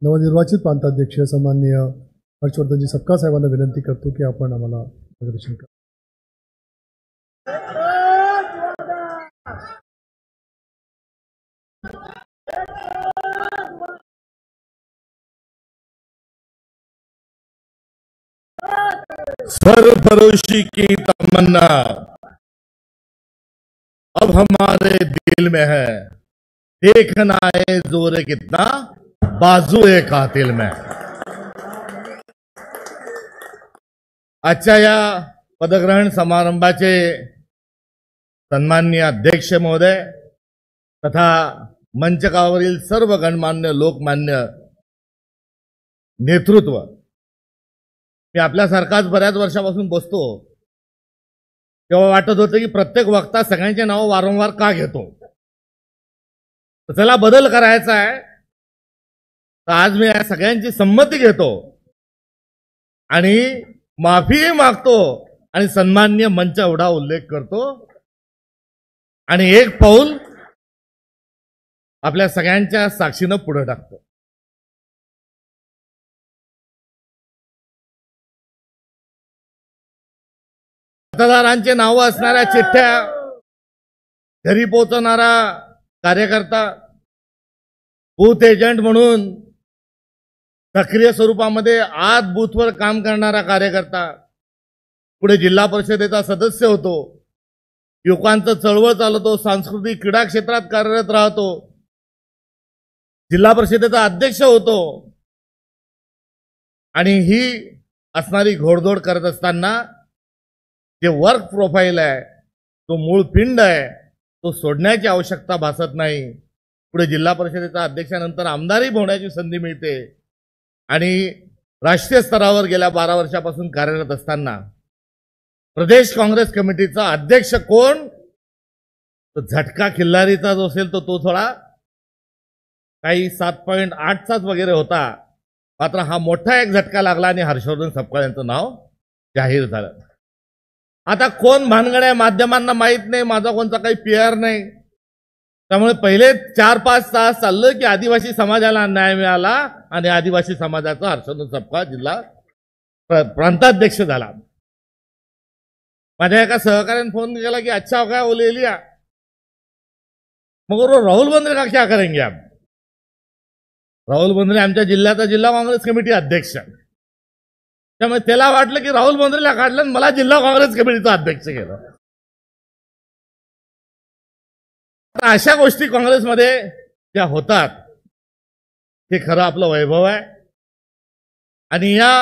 नवनिर्वाचित प्रांताध्यक्ष सन्माननीय हर्षवर्धनजी सपकाळ साहेबांना विनंती करतो की आपण आम्हाला मार्गदर्शन करा. सरफरोशी की तमन्ना अब हमारे दिल में है, देखना है जोर कितना बाजू है कातिल में. आजच्या या पदग्रहण समारंभाचे सन्माननीय अध्यक्ष महोदय तथा मंचकावरील सर्व गणमान्य लोकमान्य नेतृत्व, मी आपल्यासारखाच बऱ्याच वर्षापासून बसतो तेव्हा वाटत होतं की प्रत्येक वक्ता सगळ्यांचे नाव वारंवार का घेतो. चला बदल करायचा आहे, तर आज मी या सगळ्यांची संमती घेतो आणि माफीही मागतो आणि सन्माननीय मंच एवढा उल्लेख करतो आणि एक पाऊल आपल्या सगळ्यांच्या साक्षीनं पुढे टाकतो. मतदारांचे नाव असणाऱ्या चिठ्ठ्या घरी पोहोचवणारा कार्यकर्ता, बूथ एजंट म्हणून सक्रिय स्वरूपामध्ये आत बूथवर काम करणारा कार्यकर्ता, पुढे जिल्हा परिषदेचा सदस्य होतो, युवकांचं चळवळ चालवतो, सांस्कृतिक क्रीडा क्षेत्रात कार्यरत राहतो, जिल्हा परिषदेचा अध्यक्ष होतो आणि ही असणारी घोडदौड करत असताना जे वर्क प्रोफाईल आहे, तो मूळ पिंड आहे, तो सोडण्याची आवश्यकता भासत नाही. पुढे जिल्हा परिषदेचा अध्यक्षानंतर आमदारही होण्याची संधी मिळते आणि राष्ट्रीय स्तरावर गेल्या 12 वर्षापासून कार्यरत असताना प्रदेश काँग्रेस कमिटीचा अध्यक्ष कोण, तर झटका खिल्लारीचा जो असेल तो थोडा काही 7.8चाच वगैरे होता, मात्र हा मोठा एक झटका लागला आणि हर्षवर्धन सपकाळ यांचं नाव जाहीर झालं. आता कोण भानगड माध्यमांना माहित नाही, माझा कोणता काही पीआर नाही, त्यामुळे पहिले 4-5 तास चाललं की आदिवासी समाजाला न्याय मिळाला आणि आदिवासी समाजाचा हर्षवर्धन सपकाळ जिल्हा प्रांताध्यक्ष झाला. माझ्या एका सहकार्याने फोन केला की अच्छा हो गया वो ले लिया, मगर राहुल बंद्रे का क्या करेंगे आप. राहुल बंद्रे आमच्या जिल्ह्याचा जिल्हा काँग्रेस कमिटी अध्यक्ष, त्यामुळे त्याला वाटलं की राहुल बंद्रेला काढलं आणि मला जिल्हा काँग्रेस कमिटीचा अध्यक्ष केलं. अशा गोष्टी काँग्रेसमध्ये ज्या होतात हे खरं आपलं वैभव आहे आणि या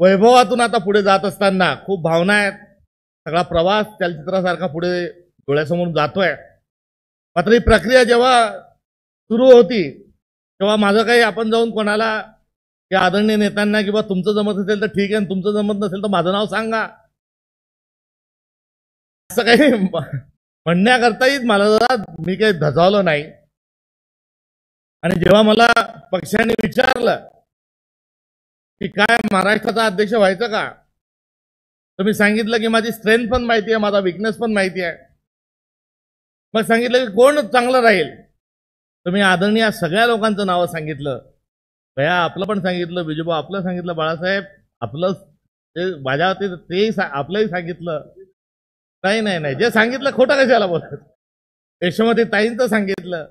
वैभवातून आता पुढे जात असताना खूप भावना आहेत. सगळा प्रवास चलचित्रासारखा पुढे डोळ्यासमोर जातोय. मात्र ही प्रक्रिया जेव्हा सुरू होती तेव्हा माझं काही आपण जाऊन कोणाला या आदरणीय नेत्यांना किंवा तुमचं जमत असेल तर ठीक आहे, तुमचं जमत नसेल तर माझं नाव सांगा असं काही म्हणण्याकरताही मला मी काही धजावलं नाही. आणि जेव्हा मला पक्षाने विचारलं की काय महाराष्ट्राचा अध्यक्ष व्हायचं का, तर मी सांगितलं की माझी स्ट्रेंथ पण माहिती आहे, माझा विकनेस पण माहिती आहे. मग सांगितलं की कोण चांगलं राहील, तर मी आदरणीय सगळ्या लोकांचं नावं सांगितलं. भया आपलं पण सांगितलं, विजूभाऊ आपलं सांगितलं, बाळासाहेब आपलं ते माझ्या ते आपलंही सांगितलं. नाही जे सांगितलं खोटं कशाला बोलत. यशोमती ताईंचं सांगितलं,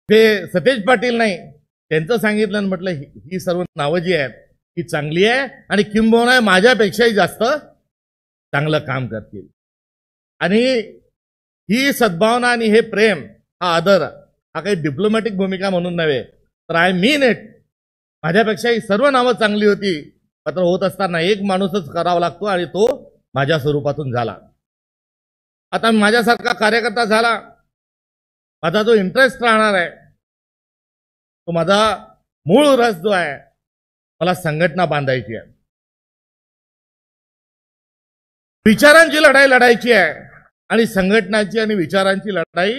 ते सतेज पाटील नाही त्यांचं सांगितलं आणि म्हटलं ही सर्व नावं जी आहेत ही चांगली आहे आणि किंबहुना माझ्यापेक्षाही जास्त चांगलं काम करतील. आणि ही सद्भावना आणि हे प्रेम, हा आदर, हा काही डिप्लोमॅटिक भूमिका म्हणून नव्हे, तर आय मीन इट. माझ्यापेक्षा ही सर्व नावं चांगली होती, मात्र होत असताना एक माणूसच करावा लागतो आणि तो माझ्या स्वरूपातून झाला. आता माझ्यासारखा कार्यकर्ता झाला, माझा जो इंटरेस्ट राहणार आहे तो माझा मूळ रस जो आहे, मला संघटना बांधायची आहे, विचारांची लढाई लढायची आहे आणि संघटनाची आणि विचारांची लढाई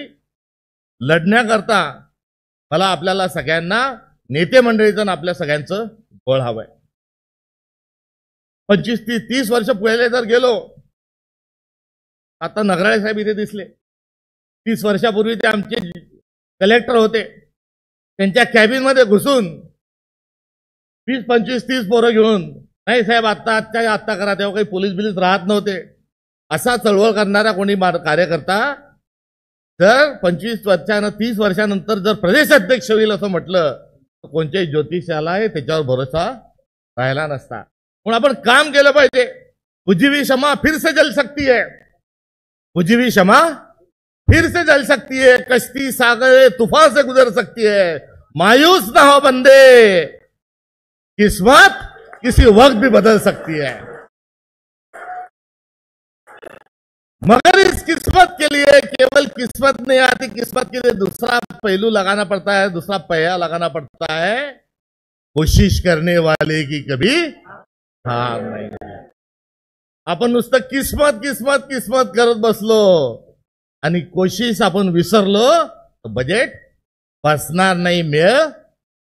लढण्याकरता मला आपल्याला सगळ्यांना नेते मंडळीचं आपल्या सगळ्यांचं बळ हवंय. 25-30 वर्ष पहिले जर गेलो, आता नगराळे साहेब इथे दिसले, 30 वर्षापूर्वी ते आमचे कलेक्टर होते, त्यांच्या कॅबिनमध्ये घुसून 20, 25, 30 पोरं घेऊन, नाही साहेब आत्ता करा, तेव्हा काही पोलीस बिलीस राहत नव्हते, असा चळवळ करणारा कोणी कार्यकर्ता जर 25 वर्षानं 30 वर्षानंतर जर प्रदेश अध्यक्ष होईल असं म्हटलं तर कोणत्याही ज्योतिषाला त्याच्यावर भरोसा राहिला नसता. म्हणून आपण काम केलं पाहिजे. बुझी क्षमा फिर से जल सकती है, बुझी क्षमा फिर से जल सकती है, कश्ती सागर तूफान से गुजर सकती है, मायूस ना हो बंदे, किस्मत किसी वक्त भी बदल सकती है. मगर इस किस्मत के लिए केवल किस्मत नहीं आती, किस्मत के लिए दूसरा पहलू लगाना पड़ता है, दूसरा पहिया लगाना पड़ता है. कोशिश करने वाले की कभी हार नहीं. आपण नुसतं किस्मत किस्मत किस्मत करत बसलो आणि कोशिश आपण विसरलो तर बजेट बसणार नाही, मेळ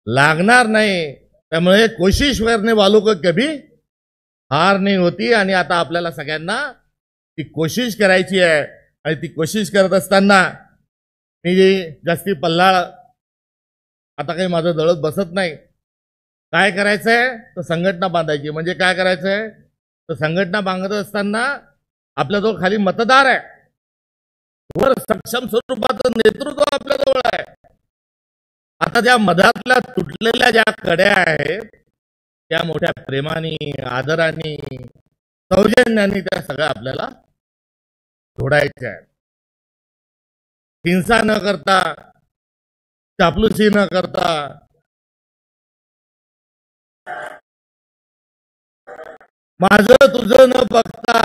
लागणार नाही. त्यामुळे कोशिश करने वालों को कभी हार नहीं होती. आणि आता आपल्याला सगळ्यांना ती कोशिश करायची आहे. आणि ती कोशिश करत असताना मी जास्ती पल्लाळ आता काही माझं दळत बसत नाही. काय करायचंय तर संघटना बांधायची. म्हणजे काय करायचंय तर संघटना बांधत असताना आपल्याजवळ खाली मतदार आहे, वर सक्षम स्वरूपाचं नेतृत्व आपल्याजवळ आहे. आता ज्या मधातल्या तुटलेल्या ज्या कड्या आहेत त्या मोठ्या प्रेमाने, आदराने, सौजन्याने त्या सगळ्या आपल्याला जोडायच्या आहेत. हिंसा न करता, चापलुसी न करता, माझं तुझं न बघता,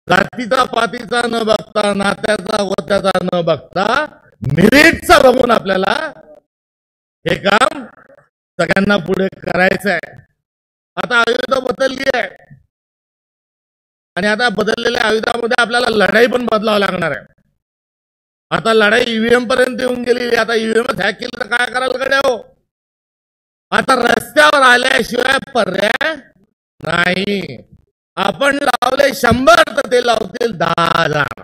जातीचा पातीचा न बघता, नात्याचा वत्याचा न बघता, मेरिटचा बघून आपल्याला हे काम सगळ्यांना पुढे करायचं आहे. आता आयुध बदलली आहे आणि आता बदललेल्या आयुधामध्ये आपल्याला लढाई पण बदलावं लागणार आहे. आता लढाई ईव्हीएम पर्यंत येऊन गेली. आता ईव्हीएम हॅक केली तर काय करायला गड्या हो. आता रस्त्यावर आल्याशिवाय पर्याय नाही. आपण लावले 100 तर ते लावतील 10,000.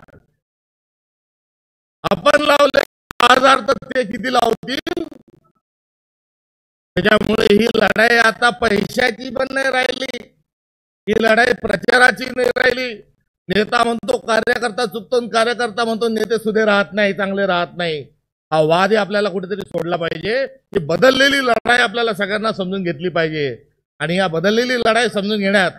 आपण लावले 10,000 तर ते किती लावतील. त्याच्यामुळे ही लढाई आता पैशाची पण नाही राहिली, ही लढाई प्रचाराची नाही राहिली. नेता म्हणतो कार्यकर्ता चुकतो, कार्यकर्ता म्हणतो नेते सुधे राहत नाही, चांगले राहत नाही. हा वाद आपल्याला कुठेतरी सोडला पाहिजे. ही बदललेली लढाई आपल्याला सगळ्यांना समजून घेतली पाहिजे. आणि या बदललेली लढाई समजून घेण्यात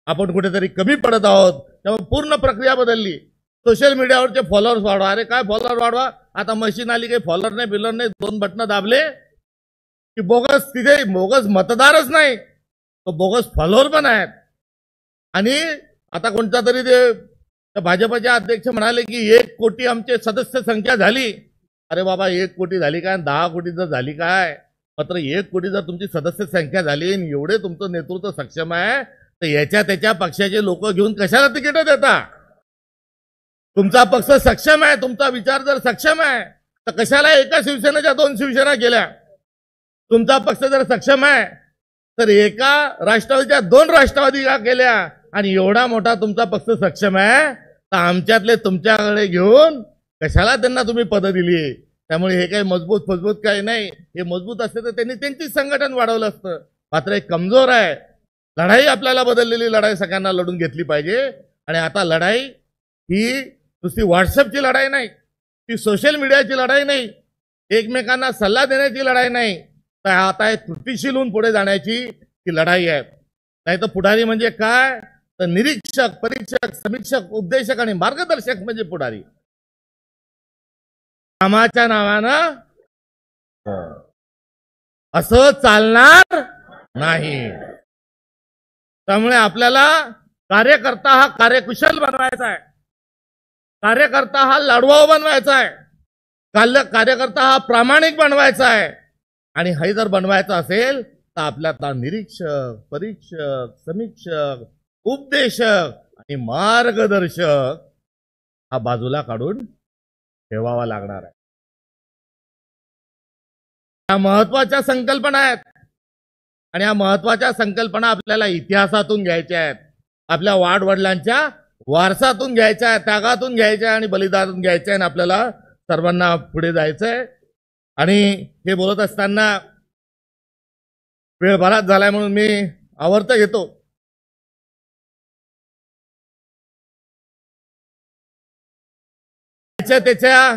आपण कुठेतरी कमी पडत आहोत. त्यामुळे पूर्ण प्रक्रिया बदलली. सोशल मीडियावरचे फॉलोअर्स वाढवा. अरे काय फॉलोअर वाढवा, आता मशीन आली, काही फॉलोअर नाही बिलर नाही, 2 बटणं दाबले की बोगस, तिथे बोगस मतदारच नाही तो बोगस फॉलोअर पण आहेत. आणि आता कोणता तरी ते भाजपचे अध्यक्ष म्हणाले की 1 कोटी आमचे सदस्य संख्या झाली. अरे बाबा 1 कोटी झाली काय, 10 कोटी जर झाली काय, मात्र 1 कोटी जर तुमची सदस्य संख्या झाली आणि एवढे तुमचं नेतृत्व सक्षम आहे तर याच्या त्याच्या पक्षाचे लोक घेऊन कशाला तिकीट देता. तुमचा पक्ष सक्षम आहे, तुमचा विचार जर सक्षम आहे तर कशाला एका शिवसेनेच्या 2 शिवसेना केल्या. तुमचा पक्ष जर सक्षम आहे तर एका राष्ट्रवादीच्या 2 राष्ट्रवादी का केल्या. आणि एवढा मोठा तुमचा पक्ष सक्षम आहे तर आमच्यातले तुमच्याकडे घेऊन कशाला त्यांना तुम्ही पद दिली. त्यामुळे हे काही मजबूत काही नाही. हे मजबूत असते तर त्यांनी त्यांचीच संघटन वाढवलं असतं. मात्र हे कमजोर आहे. लढाई आपल्याला बदललेली लढाई सगळ्यांना लढून घेतली पाहिजे. आणि आता लढाई ही नुसती व्हॉट्सअपची लढाई नाही, ती सोशल मीडियाची लढाई नाही, एकमेकांना सल्ला देण्याची लढाई नाही, तर आता त्रुटीशील होऊन पुढे जाण्याची ती लढाई आहे. नाही तर पुढारी म्हणजे काय तर निरीक्षक, परीक्षक, समीक्षक, उपदेशक आणि मार्गदर्शक म्हणजे पुढारी. कामाच्या नावानं असं चालणार नाही. त्यामुळे आपल्याला कार्यकर्ता हा कार्यकुशल बनवायचा आहे, कार्यकर्ता हा लाडवाव बनवायचा आहे, कार्यकर्ता हा प्रामाणिक बनवायचा आहे. आणि हे जर बनवायचं असेल तर आपल्याला निरीक्षक, परीक्षक, समीक्षक, उपदेशक आणि मार्गदर्शक हा बाजूला काढून ठेवावा लागणार आहे. या महत्वाच्या संकल्पना आहेत. आणि या महत्वाच्या संकल्पना आपल्याला इतिहासातून घ्यायच्या आहेत, आपल्या वाडवडिलांच्या वारसातून घ्यायच्या आहेत, त्यागातून घ्यायच्या आणि बलिदानातून घ्यायच्या आहे. आपल्याला सर्वांना पुढे जायचंय. आणि हे बोलत असताना वेळ बराच झालाय म्हणून मी आवर्त घेतो. त्याच्या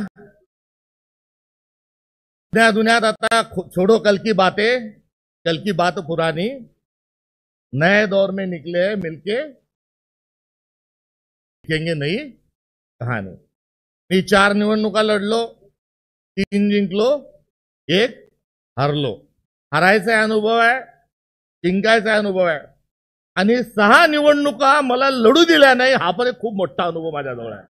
दुनियात आता छोड़ो कल की बात पुरानी, नए दौर में निकले मिलके लिखेंगे नई कहानी. मी 4 निवडणुका लढलो, 3 जिंकलो, 1 हरलो. हरायचा अनुभव आहे, जिंकायचा अनुभव आहे, आणि 6 निवडणुका मला लढू दिल्या नाही, हा पण एक खूप मोठा अनुभव माझ्याजवळ आहे.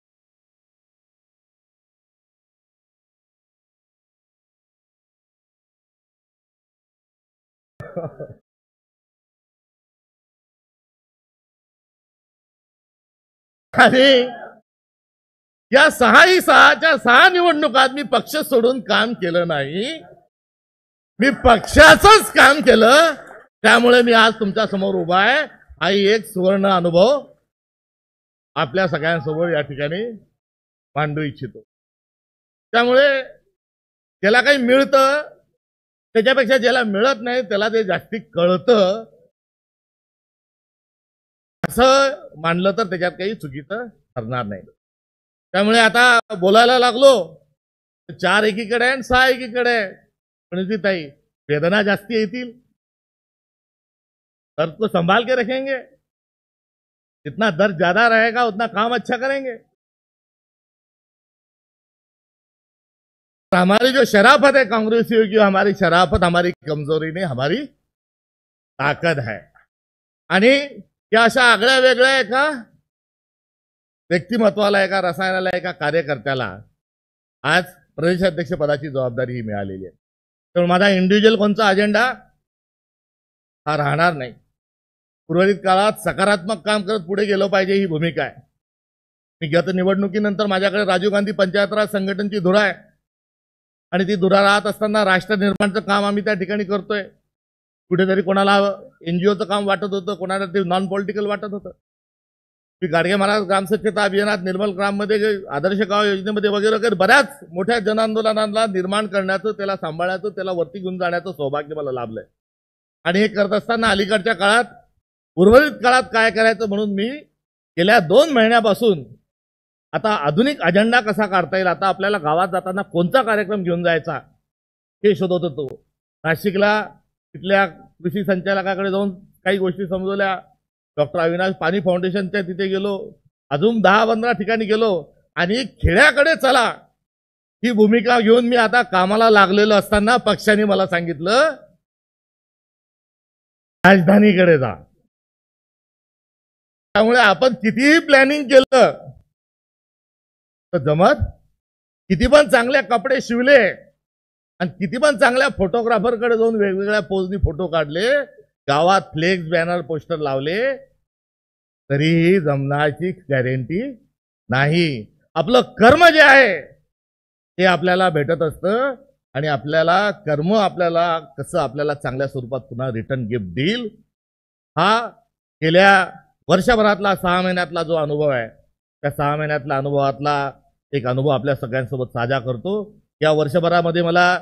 आणि या 6 निवडणुकात मी पक्ष सोडून काम केलं नाही, मी पक्षाचंच काम केलं. त्यामुळे मी आज तुमच्या समोर उभा आहे. हा एक सुवर्ण अनुभव आपल्या सगळ्यांसमोर या ठिकाणी मांडू इच्छितो. त्यामुळे ज्याला काही मिळतं त्याच्यापेक्षा ज्याला मिळत नाही त्याला ते जास्ती कळतं, असं मानलं तर त्याच्यात काही चुकीचं ठरणार नाही. त्यामुळे आता बोलायला लागलो, 4 एकीकडे आहे आणि 6 एकीकडे आहे. पण ताई वेदना जास्ती येतील, दर्द को संभाल के रखेंगे, जितना दर्द ज्यादा रहेगा उतना काम अच्छा करेंगे. हमारी जो शराफत है कांग्रेसियों की, हमारी शराफत हमारी कमजोरी नहीं, हमारी ताकद है. आणि या अशा आगळ्या वेगळ्या एका व्यक्तिमत्वाला, एका रसायनाला, एका कार्यकर्त्याला आज प्रदेशाध्यक्ष पदाची जबाबदारी ही मिळालेली आहे. तर माझा इंडिव्हिज्युअल कोणचा अजेंडा हा राहणार नाही. उर्वरित काळात सकारात्मक काम करत पुढे गेलो पाहिजे ही भूमिका आहे. मी गत निवडणुकीनंतर माझ्याकडे राजीव गांधी पंचायत राज संघटनेची धुरा आहे, आणि ती धुरा राहत असताना राष्ट्र निर्माणचं काम आम्ही त्या ठिकाणी करतोय. कुठेतरी कोणाला एनजीओचं काम वाटत होतं, कोणाला ते नॉन पॉलिटिकल वाटत होतं. मी गाडगे महाराज ग्रामस्वच्छता अभियानात, निर्मल ग्राममध्ये, आदर्श गाव योजनेमध्ये वगैरे वगैरे बऱ्याच मोठ्या जनआंदोलनांना निर्माण करण्याचं, त्याला सांभाळण्याचं, त्याला वरती घेऊन जाण्याचं सौभाग्य मला लाभलंय. आणि हे करत असताना अलीकडच्या काळात, उर्वरित काळात काय करायचं म्हणून मी गेल्या 2 महिन्यापासून आता आधुनिक अजेंडा कसा काढता येईल, आता आपल्याला गावात जाताना कोणता कार्यक्रम घेऊन जायचा हे शोधत होतो. नाशिकला तिथल्या कृषी संचालकाकडे जाऊन काही गोष्टी समजवल्या. डॉक्टर अविनाश पाणी फाउंडेशनच्या तिथे गेलो, अजून 10-15 ठिकाणी गेलो, आणि खेड्याकडे चला ही भूमिका घेऊन मी आता कामाला लागलेलो असताना पक्षाने मला सांगितलं राजधानीकडे जा. त्यामुळे आपण कितीही प्लॅनिंग केलं तर जमत, किती पण चांगले कपडे शिवले आणि किती पण चांगल्या फोटोग्राफरकडे जाऊन वेगवेगळ्या पोजनी फोटो काढले, गावात फ्लेक्स बॅनर पोस्टर लावले, तरीही जमण्याची गॅरंटी नाही. आपलं कर्म जे आहे ते आपल्याला भेटत असतं, आणि आपल्याला कर्म आपल्याला कसं आपल्याला चांगल्या स्वरूपात पुन्हा रिटर्न गिफ्ट देईल, हा गेल्या वर्षभरातला 6 महिन्यातला जो अनुभव आहे, त्या 6 महिन्यातल्या अनुभवातला एक अनुभव आपल्या सगळ्यांसोबत साझा करतो. या वर्षभरामध्ये मला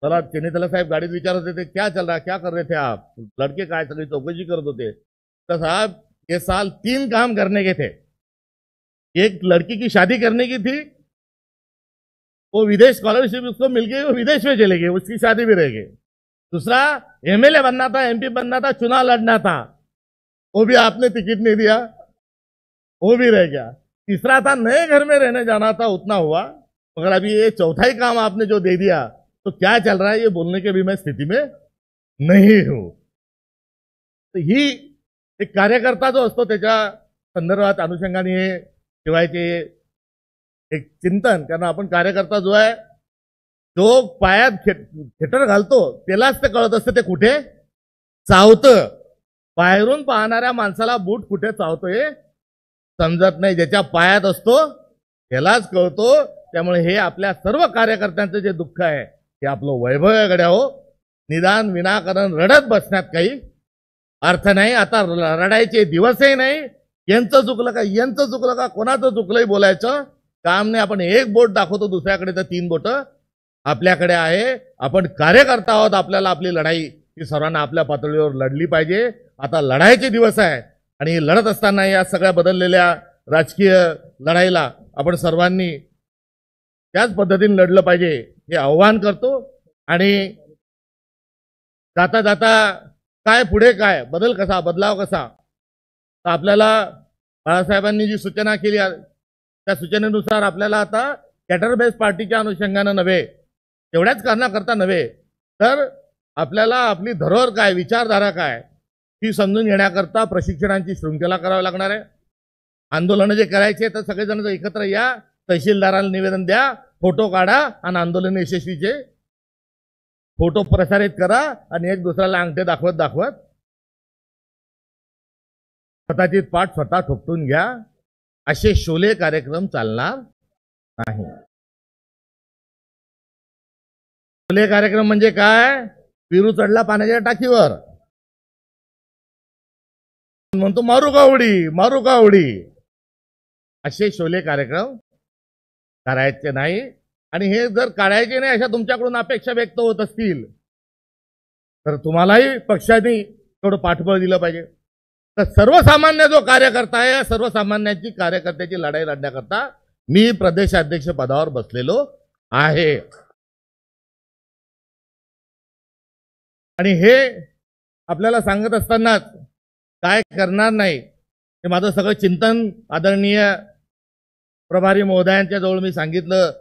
चेन्नीतला साहेब गाडीत विचारत होते, क्या चल रहा, क्या कर रहे थे आप, लड़के काय, सगळी चौकशी करत होते. तर साहब ये साल 3 काम करने के थे. एक लड़की की शादी करने की थी, वो विदेश स्कॉलरशिप उसको मिल गई, वो विदेश में चले गए, उसकी शादी भी रह गई. दूसरा एमएलए बनना था, एमपी बनना था, चुनाव लड़ना था, वो भी आपने टिकट नहीं दिया, वो भी रह गया. तीसरा था नए घर में रहने जाना था, उतना हुआ, मगर अभी ये चौथा ही काम आपने जो दे दिया, तो क्या चल रहा है ये बोलने के भी मैं स्थिति में नहीं हूं. तो ही एक कार्यकर्ता जो असतो त्याच्या संदर्भात अनुषंगाने हे ठेवायचे एक चिंतन. कारण आपण कार्यकर्ता जो आहे, जो पायात खेटर घालतो त्यालाच ते कळत असतं ते कुठे चावतं. बाहेरून पाहणाऱ्या माणसाला बूट कुठे चावतोय समजत नाही, ज्याच्या पायात असतो त्यालाच कळतो. त्यामुळे हे आपल्या सर्व कार्यकर्त्यांचं जे दुःख आहे ते आपलं वैभव आहे गड्या हो. निदान विनाकारण रडत बसण्यात काही अर्थ नाही. आता रडायचे दिवसही नाही. यांचं चुकलं का कोणाचं चुकलंही बोलायचं काम नाही. आपण एक बोट दाखवतो दुसऱ्याकडे तर 3 बोट आपल्याकडे आहे. आपण कार्यकर्ता आहोत. आपल्याला आपली लढाई ही सर्वांना आपल्या पातळीवर लढली पाहिजे. आता लढाईचे दिवस आहेत आणि लढत असताना या सगळ्या बदललेल्या राजकीय लढाईला आपण सर्वांनी त्याच पद्धतीने लढलं पाहिजे हे आव्हान करतो. आणि जाता जाता काय पुढे काय बदल कसा बदलाव कसा तर आपल्याला बाळासाहेबांनी जी सूचना केली त्या सूचनेनुसार आपल्याला आता कॅडर बेस पार्टीच्या अनुषंगानं नव्हे, तेवढ्याच कारणाकरता नव्हे, तर आपल्याला आपली धरोहर काय, विचारधारा काय ही समजून घेण्याकरता प्रशिक्षणांची शृंखला करावी लागणार आहे. आंदोलनं जे करायचे तर सगळेजण एकत्र या, तहसीलदाराला निवेदन द्या, फोटो काढा आणि आंदोलन यशस्वीचे फोटो प्रसारित करा आणि एक दुसऱ्याला अंगठे दाखवत दाखवत स्वतःची पाठ स्वतः ठोकतून घ्या. असे शोले कार्यक्रम चालणार नाही. शोले कार्यक्रम म्हणजे काय? पिरू चढला पाण्याच्या टाकीवर म्हणतो मारू का उडी, मारू का उडी. असे शोले कार्यक्रम करायचे नाही. आणि हे जर काढायचे नाही अशा तुमच्याकडून अपेक्षा व्यक्त होत असतील तर तुम्हालाही पक्षाने थोडं पाठबळ दिलं पाहिजे. तर सर्वसामान्य जो कार्यकर्ता आहे या सर्वसामान्यांची कार्यकर्त्याची लढाई लढण्याकरता मी प्रदेशाध्यक्ष पदावर बसलेलो आहे. आणि हे आपल्याला सांगत असतानाच काय करणार नाही हे माझं सगळं चिंतन आदरणीय प्रभारी महोदयांच्या जवळ मी सांगितलं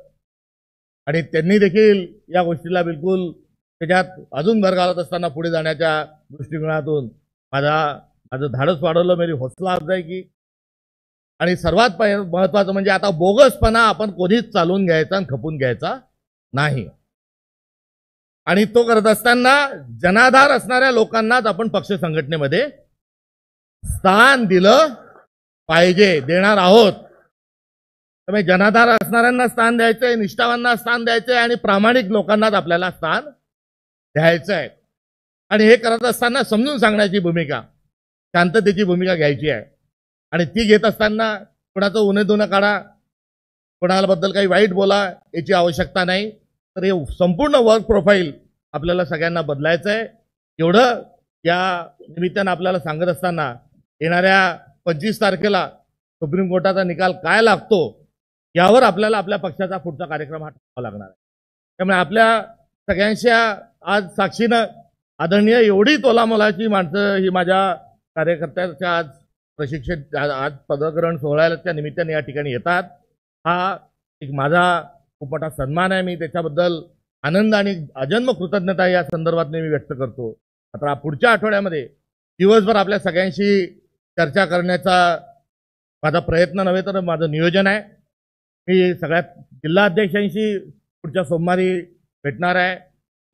आणि त्यांनी देखील या गोष्टीला बिलकुल त्याच्यात अजून भर घालत असताना पुढे जाण्याच्या दृष्टिकोनातून माझं धाडस वाढवलं, मेरी हौसला अफजाई. आणि सर्वात महत्वाचं म्हणजे आता बोगसपणा आपण कोणीच चालून घ्यायचा आणि खपून घ्यायचा नाही. आणि तो करत असताना जनाधार असणाऱ्या लोकांनाच आपण पक्ष संघटनेमध्ये स्थान दिलं पाहिजे, देणार आहोत. त्यामुळे जनाधार असणाऱ्यांना स्थान द्यायचंय, निष्ठावांना स्थान द्यायचंय आणि प्रामाणिक लोकांनाच आपल्याला स्थान द्यायचंय. आणि हे करत असताना समजून सांगण्याची भूमिका, शांततेची भूमिका घ्यायची आहे. आणि ती घेत असताना कोणाचं उणे धुणं काढा, कोणाबद्दल काही वाईट बोला याची आवश्यकता नाही. तर हे संपूर्ण वर्क प्रोफाईल आपल्याला सगळ्यांना बदलायचं आहे. एवढं या निमित्तानं आपल्याला सांगत असताना येणाऱ्या 25 तारखेला सुप्रीम कोर्टाचा निकाल काय लागतो यावर आपल्याला आपल्या पक्षाचा पुढचा कार्यक्रम हा ठरवावा लागणार आहे. त्यामुळे आपल्या सगळ्यांच्या आज साक्षीनं आदरणीय एवढी तोलामोलाची माणसं ही माझ्या कार्यकर्त्याच्या आज प्रशिक्षण आज पदग्रहण सोहळ्याच्या निमित्ताने या ठिकाणी येतात. हा एक माझा खूप मोठा सन्मान आहे. मी त्याच्याबद्दल आनंद आणि अजन्म कृतज्ञता या संदर्भात मी व्यक्त करतो. आता पुढच्या आठवड्यामध्ये दिवसभर आपल्या सगळ्यांशी चर्चा करण्याचा माझा प्रयत्न नव्हे तर माझं नियोजन आहे. मी सगळ्यात जिल्हाध्यक्षांशी पुढच्या सोमवारी भेटणार आहे.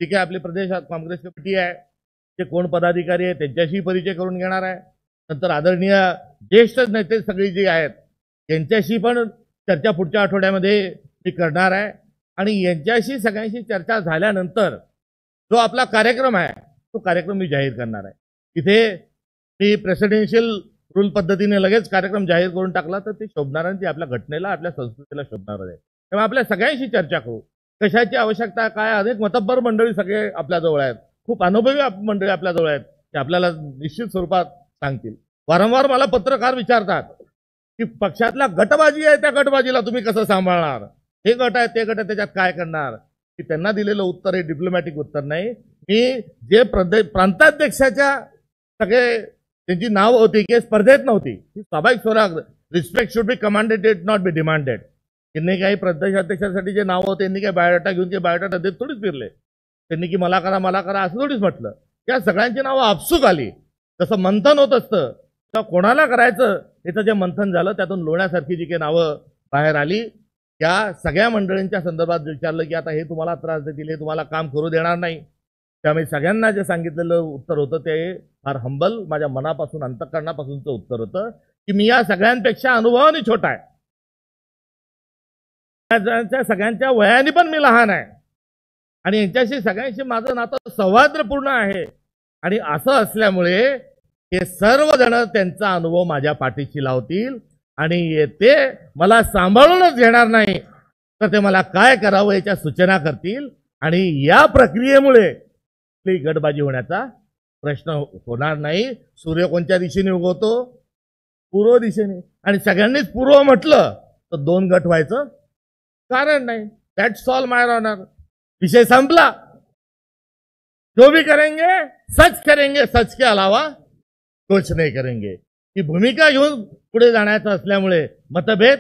ठीक आहे, आपली प्रदेश काँग्रेस कमिटी आहे, ते कोण पदाधिकारी आहे त्यांच्याशी परिचय करून घेणार आहे. नंतर आदरणीय ज्येष्ठ नेते सगळी जी आहेत त्यांच्याशी पण चर्चा पुढच्या आठवड्यामध्ये मी करणार आहे. आणि यांच्याशी सगळ्यांशी चर्चा झाल्यानंतर जो आपला कार्यक्रम आहे तो कार्यक्रम मी जाहीर करणार आहे. इथे मी प्रेसिडेन्शियल रूल पद्धतीने लगेच कार्यक्रम जाहीर करून टाकला तर ते शोभणार नाही, आपल्या घटनेला आपल्या संस्कृतीला शोभणार आहे. तेव्हा आपल्या सगळ्यांशी चर्चा करू, कशाची आवश्यकता काय. अनेक मतब्बर मंडळी सगळे आपल्याजवळ आहेत, खूप अनुभवी मंडळी आपल्याजवळ आहेत, ते आपल्याला निश्चित स्वरूपात सांगतील. वारंवार मला पत्रकार विचारतात की पक्षातला गटबाजी आहे त्या गटबाजीला तुम्ही कसं सांभाळणार, हे गट आहे ते गट आहे त्याच्यात काय करणार. की त्यांना दिलेलं उत्तर हे डिप्लोमॅटिक उत्तर नाही. मी जे प्रांताध्यक्षाच्या सगळे त्यांची नाव होती की स्पर्धेत नव्हती, ही स्वाभाविक स्वराग respect should be commanded it not be demanded. त्यांनी काही प्रदेशाध्यक्षासाठी जे नाव होते त्यांनी काही बायोडाटा घेऊन काही बायोडाटा देत थोडीच फिरले. त्यांनी की मला करा असं थोडीच म्हटलं. या सगळ्यांची नावं आपसूक आली. जसं मंथन होत असतं तर कोणाला करायचं याचं जे मंथन झालं त्यातून लोण्यासारखी जी काही नावं बाहेर आली. या सगळ्या मंडळींच्या संदर्भात विचारलं की आता हे तुम्हाला त्रास देतील, हे तुम्हाला काम करू देणार नाही. त्यामुळे सगळ्यांना जे सांगितलेलं उत्तर होतं ते फार हंबल माझ्या मनापासून अंतःकरणापासूनचं उत्तर होतं की मी या सगळ्यांपेक्षा अनुभवाने छोटा आहे, सगळ्यांच्या वयाने पण मी लहान आहे आणि यांच्याशी सगळ्यांशी माझं नातं सौहार्दपूर्ण आहे. आणि असं असल्यामुळे हे सर्वजण त्यांचा अनुभव माझ्या पाठीशी लावतील आणि ते मला सांभाळूनच घेणार नाही. तर ते मला काय करावं याच्या सूचना करतील आणि या प्रक्रियेमुळे आपली गटबाजी होण्याचा प्रश्न होणार नाही. सूर्य कोणत्या दिशेने उगवतो? पूर्व दिशेने. आणि सगळ्यांनीच पूर्व म्हटलं तर दोन गट व्हायचं कारण नाही. That's all my honour. विषय संपला. जो भी करेंगे सच करेंगे, सच के अलावा कुछ नहीं करेंगे. ही भूमिका घेऊन पुढे जाण्याचं असल्यामुळे मतभेद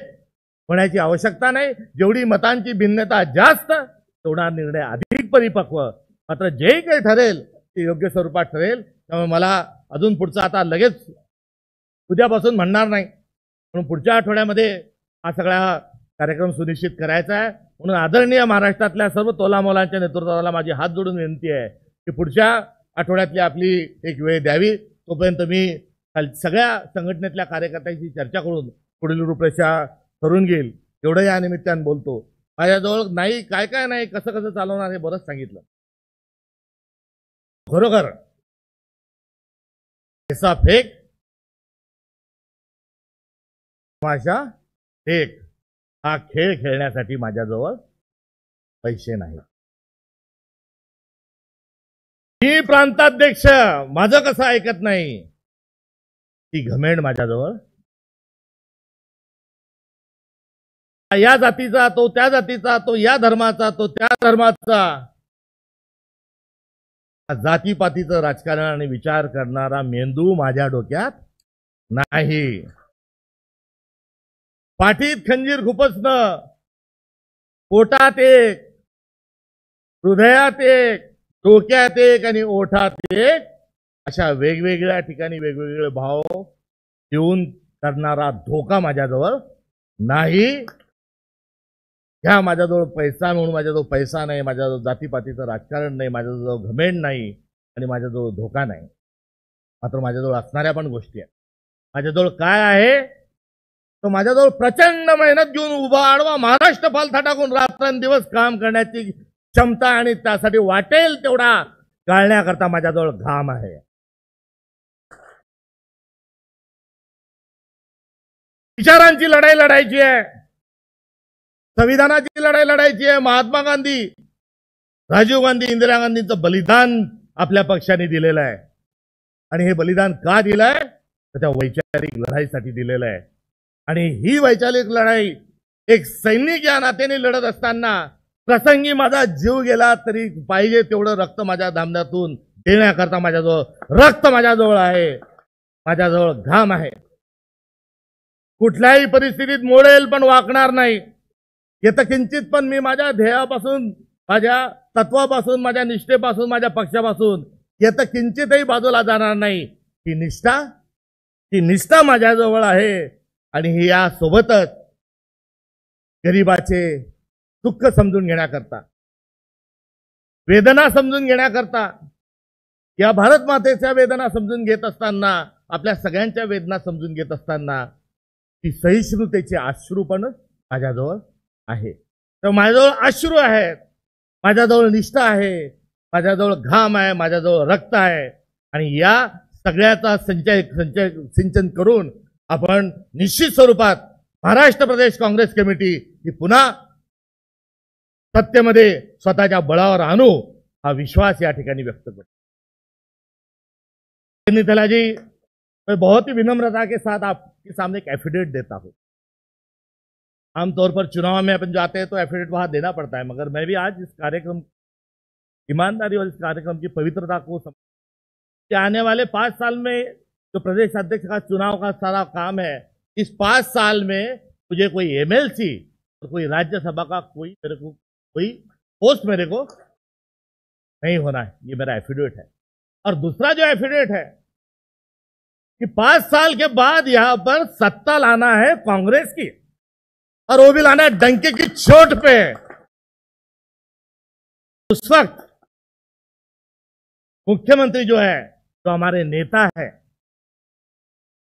होण्याची आवश्यकता नाही. जेवढी मतांची भिन्नता जास्त तेवढा निर्णय अधिक परिपक्व. मात्र जे काही ठरेल ते योग्य स्वरूपात ठरेल. त्यामुळे मला अजून पुढचं आता लगेच उद्यापासून म्हणणार नाही, म्हणून पुढच्या आठवड्यामध्ये हा सगळा कार्यक्रम सुनिश्चित करायचा आहे. म्हणून आदरणीय महाराष्ट्रातल्या सर्व तोलामोलांच्या नेतृत्वाला माझी हात जोडून विनंती आहे की पुढच्या आठवड्यातली आपली एक वेळ द्यावी. तोपर्यंत मी सगळ्या संघटनेतल्या कार्यकर्त्यांशी चर्चा करून पुढील रूपरेषा ठरवून घेईल. एवढं या निमित्तानं बोलतो. माझ्याजवळ नाही काय काय नाही, कसं कसं चालवणार हे बरंच सांगितलं. खरोखर पैसा फेक, तमाशा फेक हा खेळ खेळण्यासाठी माझ्याजवळ पैसे नाहीत. मी प्रांताध्यक्ष, माझं कसं ऐकत नाही ती घमेंड माझ्याजवळ. या जातीचा तो त्या जातीचा, तो या धर्माचा तो त्या धर्माचा, जातीपातीचं राजकारण आणि विचार करणारा मेंदू माझ्या डोक्यात नाही. पाठीत खंजीर खुपसणं, पोटात एक, हृदयात एक, डोक्यात एक आणि ओठात एक अशा वेगवेगळ्या ठिकाणी वेगवेगळे भाव देऊन करणारा धोका माझ्याजवळ नाही. ह्या माझ्याजवळ पैसा म्हणून माझ्याजवळ पैसा नाही, माझ्याजवळ जातीपातीचं राजकारण नाही, माझ्याजवळ घमेंड नाही आणि माझ्याजवळ धोका नाही. मात्र माझ्याजवळ असणाऱ्या पण गोष्टी आहेत. माझ्याजवळ काय आहे तर माझ्याजवळ प्रचंड मेहनत घेऊन उभा आडवा महाराष्ट्र पालथा टाकून रात्रंदिवस काम करण्याची क्षमता आणि त्यासाठी वाटेल तेवढा गाळण्याकरता माझ्याजवळ घाम आहे. विचारांची लढाई लढायची आहे, संविधानाची लढाई लढायची आहे. महात्मा गांधी, राजीव गांधी, इंदिरा गांधींचं बलिदान आपल्या पक्षाने दिलेलं आहे. आणि हे बलिदान का दिलंय तर त्या वैचारिक लढाईसाठी दिलेलं आहे. आणि ही वैचारिक लढाई एक सैनिक या नात्याने लढत असताना प्रसंगी माझा जीव गेला तरी पाहिजे तेवढं रक्त माझ्या धामण्यातून देण्याकरता माझ्याजवळ रक्त माझ्याजवळ आहे, माझ्याजवळ घाम आहे. कुठल्याही परिस्थितीत मोडेल पण वाकणार नाही. येतं किंचित पण मी माझ्या ध्येयापासून, माझ्या तत्वापासून, माझ्या निष्ठेपासून, माझ्या पक्षापासून येतं किंचितही बाजूला जाणार नाही. ती निष्ठा माझ्याजवळ आहे. आणि ही या सोबतच गरिबाचे दुःख समजून घेण्याकरता, वेदना समजून घेण्याकरता, या भारत मातेच्या वेदना समजून घेत असताना, आपल्या सगळ्यांच्या वेदना समजून घेत असताना ती सहिष्णुतेचे अश्रू पण माझ्याजवळ आहे. तर माझ्याजवळ अश्रू आहेत, माझ्याजवळ निष्ठा आहे, माझ्याजवळ घाम आहे, माझ्याजवळ रक्त आहे. आणि या सगळ्याचा सिंचन करून आपण निश्चित स्वरूपात महाराष्ट्र प्रदेश काँग्रेस कमिटी ही पुन्हा सत्तेमध्ये स्वतःच्या बळावर आणू हा विश्वास या ठिकाणी व्यक्त करतो. जी, मैं बहुत ही विनम्रता के साथ आपके सामने एक एफिडेविट देता हूं. आमतौर पर चुनाव में अपन जाते हैं तो एफिडेविट वहां देना पड़ता है, मगर मैं भी आज इस कार्यक्रम ईमानदारी और इस कार्यक्रम की पवित्रता को कि आने वाले 5 साल में जो प्रदेश अध्यक्ष का चुनाव का सारा काम है, इस 5 साल में मुझे कोई एमएलसी और कोई राज्यसभा का कोई पोस्ट मेरे को नहीं होना है. ये मेरा एफिडेविट है. और दूसरा जो एफिडेविट है कि 5 साल के बाद यहां पर सत्ता लाना है कांग्रेस की, और वो भी लाना है डंके की चोट पे. उस वक्त मुख्यमंत्री जो है, जो हमारे नेता है,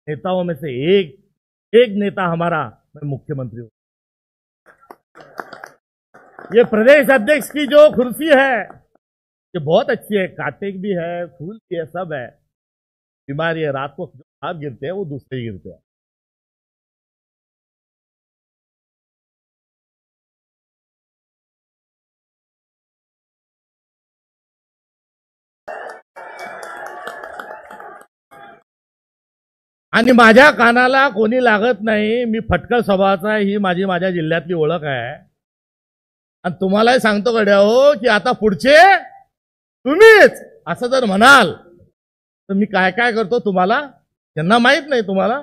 नेताओं में से एक नेता हमारा, मैं मुख्यमंत्री हूं. ये प्रदेश अध्यक्ष की जो कुर्सी है ये बहुत अच्छी है, कांटे भी है, फूल भी है, सब है. बीमारी है, रात को जो आप गिरते हैं वो दूसरे गिरते हैं. आणि माझ्या कानाला कोणी लागत नाही, मी फटकळ स्वभावाचा, ही माझ्या जिल्ह्यातली ओळख आहे. आणि तुम्हालाही सांगतो गड्या हो की आता पुढचे तुम्हीच असं जर म्हणाल तर मी काय काय करतो तुम्हाला त्यांना माहित नाही. तुम्हाला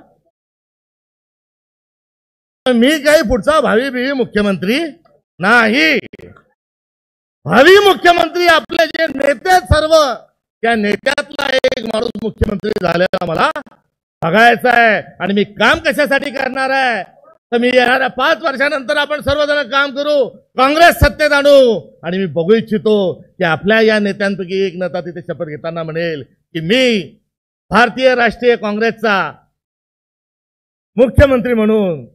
मी काही पुढचा भावी मुख्यमंत्री नाही. भावी मुख्यमंत्री आपले जे नेते सर्व, त्या नेत्यातला एक माणूस मुख्यमंत्री झालेला मला बघायचा आहे. आणि मी काम कशासाठी करणार आहे तर मी येणाऱ्या 5 वर्षानंतर आपण सर्वजण काम करू, काँग्रेस सत्तेत आणू. आणि मी बघू इच्छितो की आपल्या या नेत्यांपैकी एक नेता तिथे शपथ घेताना म्हणेल की मी भारतीय राष्ट्रीय काँग्रेसचा मुख्यमंत्री म्हणून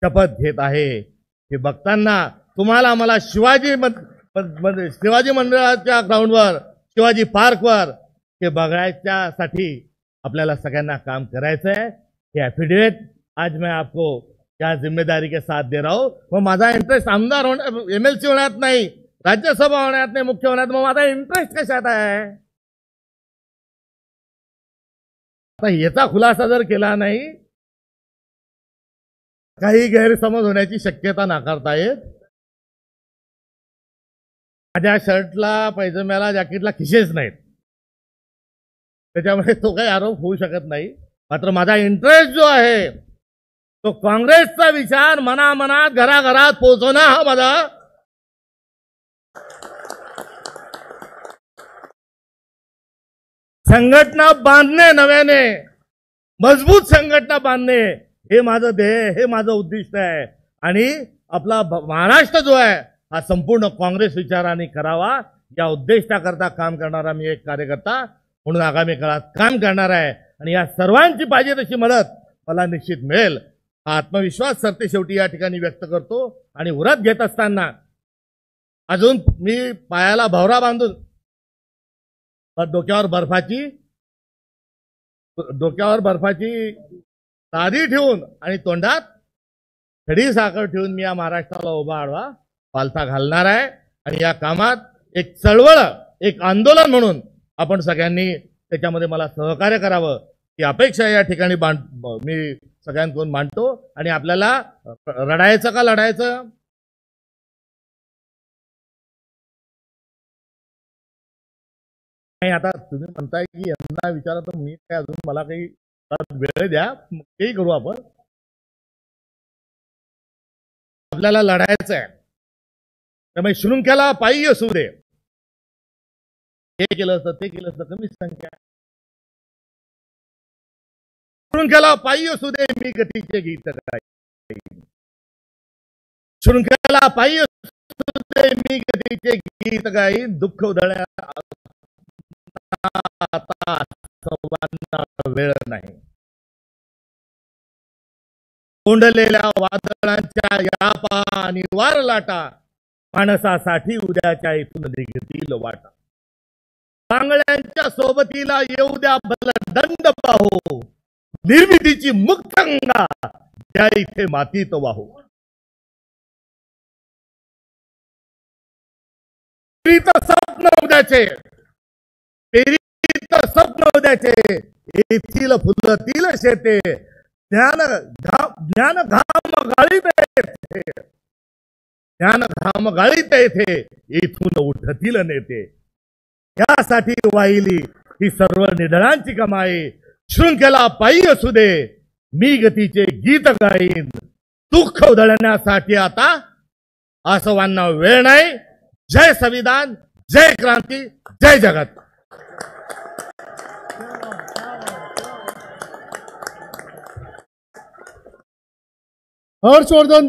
शपथ घेत आहे. हे बघताना तुम्हाला मला शिवाजी मंडळाच्या ग्राउंडवर, शिवाजी पार्कवर हे बघायच्यासाठी आपल्याला सगळ्यांना काम करायचं है. ये एफिडेविट आज मैं आपको क्या जिम्मेदारी के साथ दे रहा हूं. मग माझा इंटरेस्ट आमदार होण्यात, एमएलसी होण्यात नाही, राज्यसभा होण्यात नाही, मुख्य होण्यात, मग माझा इंटरेस्ट कशात आहे. आता याचा खुलासा जर केला नाही काही गैरसमज होण्याची शक्यता नाकारता येत. माझ्या शर्टला, पैजम्याला, जॅकेटला खिसेच नाहीत, त्याच्यामुळे तो काही आरोप होऊ शकत नाही. मात्र माझा इंटरेस्ट जो आहे तो काँग्रेसचा विचार मनामनात, घराघरात पोहोचवणं हा माझा संघटना बांधणे, नव्याने मजबूत संघटना बांधणे हे माझं ध्येय, हे माझं उद्दिष्ट आहे. आणि आपला महाराष्ट्र जो आहे हा संपूर्ण काँग्रेस विचाराने करावा या उद्दिष्टाकरता काम करणारा मी एक कार्यकर्ता म्हणून आगामी काळात काम करणार आहे. आणि या सर्वांची पाहिजे तशी मदत मला निश्चित मिळेल हा आत्मविश्वास सरते शेवटी या ठिकाणी व्यक्त करतो. आणि व्रत घेत असताना अजून मी पायाला भवरा बांधून, डोक्यावर बर्फाची लादी ठेवून आणि तोंडात खडी साखर ठेवून मी या महाराष्ट्राला उभा आडवा पालथा घालणार आहे. आणि या कामात एक चळवळ, एक आंदोलन म्हणून आपण सगळ्यांनी त्याच्यामध्ये मला सहकार्य करावं ही अपेक्षा या ठिकाणी मी सगळ्यांकडून मांडतो. आणि आपल्याला रडायचं का लढायचं, नाही आता तुम्ही म्हणताय की यांना विचारा तर मी काय अजून मला काही वेळ द्या, तेही करू आपण. आपल्याला लढायचं आहे त्यामुळे शृंखला पायी असू दे, हे केलं असतं ते केलं असतं, कमीच संख्या. शृंखला पायी असू दे मी गतीचे गीत गाईन, शृंखला पायी असू दे मी गतीचे गीत गाईन, दुःख उधळण्या आता सर्वांना वेळ नाही. कोंडलेल्या वादळांच्या या निवार लाटा माणसासाठी उद्याच्या इथून निघतील वाटा. बांगड्यांच्या सोबतीला येऊ द्या बलदंड पाहू, निर्मितीची मुक्त गंगा त्या इथे मातीत वाहू. स्वप्न उद्याचे, पेरीत स्वप्न उद्याचे, येथील फुलतील शेते, ज्ञान घाम गाळीत येथे, ज्ञान घाम गाळीत येथे, येथून उठतील नेते. यासाठी वाहिली ही सर्व निधनांची कमाई, शृंखला पायी असू दे मी गतीचे गीत गाईन, दुःख उधळण्यासाठी आता आसवांना वेळ नाही. जय संविधान, जय क्रांती, जय जगत. हर्षवर्धन